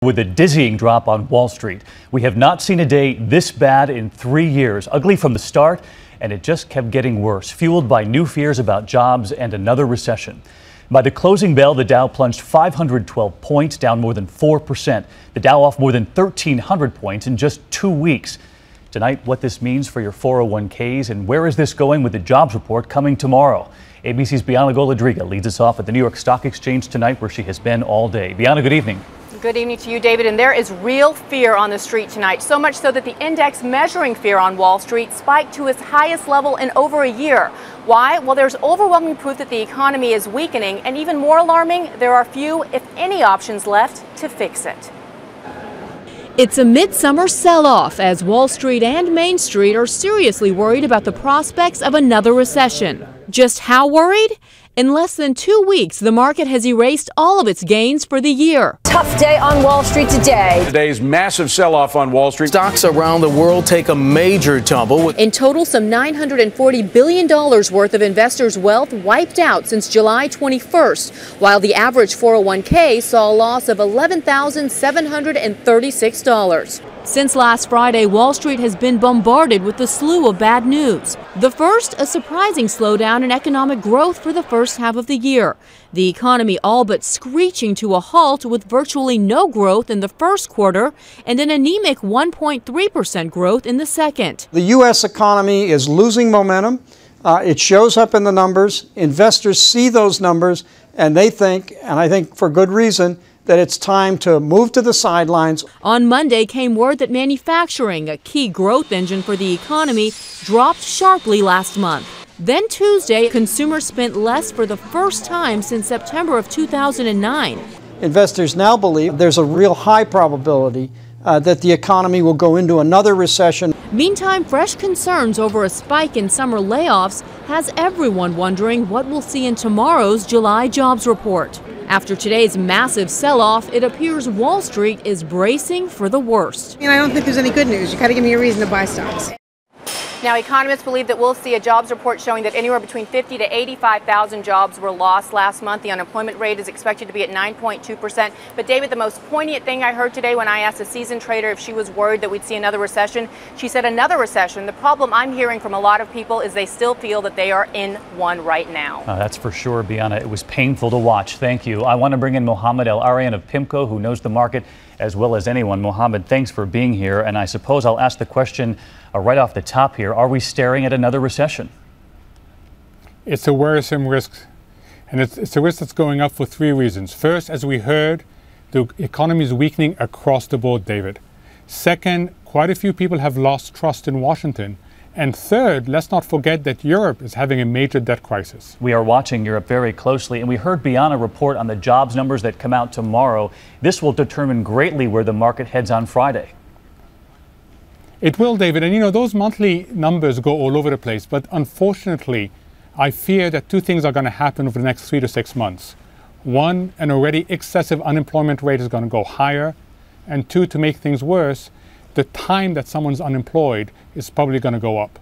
With a dizzying drop on Wall Street, we have not seen a day this bad in 3 years. Ugly from the start, and it just kept getting worse, fueled by new fears about jobs and another recession. By the closing bell, the Dow plunged 512 points, down more than 4%. The Dow off more than 1,300 points in just 2 weeks. Tonight, what this means for your 401ks and where is this going with the jobs report coming tomorrow. ABC's Bianca Goladriga leads us off at the New York Stock Exchange tonight, where she has been all day. Bianca, good evening. Good evening to you, David. And there is real fear on the street tonight, so much so that the index measuring fear on Wall Street spiked to its highest level in over a year. Why? Well, there's overwhelming proof that the economy is weakening, and even more alarming, there are few, if any, options left to fix it. It's a midsummer sell-off as Wall Street and Main Street are seriously worried about the prospects of another recession. Just how worried? In less than 2 weeks, the market has erased all of its gains for the year. Tough day on Wall Street today. Today's massive sell-off on Wall Street. Stocks around the world take a major tumble. In total, some $940 billion worth of investors' wealth wiped out since July 21st, while the average 401k saw a loss of $11,736. Since last Friday, Wall Street has been bombarded with a slew of bad news. The first, a surprising slowdown in economic growth for the first half of the year. The economy all but screeching to a halt with virtually no growth in the first quarter and an anemic 1.3% growth in the second. The U.S. economy is losing momentum. It shows up in the numbers. Investors see those numbers and they think, and I think for good reason, that it's time to move to the sidelines. On Monday came word that manufacturing, a key growth engine for the economy, dropped sharply last month. Then Tuesday, consumers spent less for the first time since September of 2009. Investors now believe there's a real high probability that the economy will go into another recession. Meantime, fresh concerns over a spike in summer layoffs has everyone wondering what we'll see in tomorrow's July jobs report. After today's massive sell-off, it appears Wall Street is bracing for the worst. I don't think there's any good news. You got to give me a reason to buy stocks. Now, economists believe that we'll see a jobs report showing that anywhere between 50 to 85,000 jobs were lost last month. The unemployment rate is expected to be at 9.2%. But David, the most poignant thing I heard today when I asked a seasoned trader if she was worried that we'd see another recession, she said another recession. The problem I'm hearing from a lot of people is they still feel that they are in one right now. That's for sure, Bianca. It was painful to watch. Thank you. I want to bring in Mohammed El Arian of PIMCO, who knows the market as well as anyone. Mohammed, thanks for being here. And I suppose I'll ask the question right off the top here. Are we staring at another recession? It's a worrisome risk. And it's a risk that's going up for 3 reasons. First, as we heard, the economy is weakening across the board, David. Second, quite a few people have lost trust in Washington. And third, let's not forget that Europe is having a major debt crisis. We are watching Europe very closely, and we heard Bianca report on the jobs numbers that come out tomorrow. This will determine greatly where the market heads on Friday. It will, David. And those monthly numbers go all over the place. But unfortunately, I fear that 2 things are going to happen over the next 3 to 6 months. 1, an already excessive unemployment rate is going to go higher. And 2, to make things worse, the time that someone's unemployed is probably going to go up.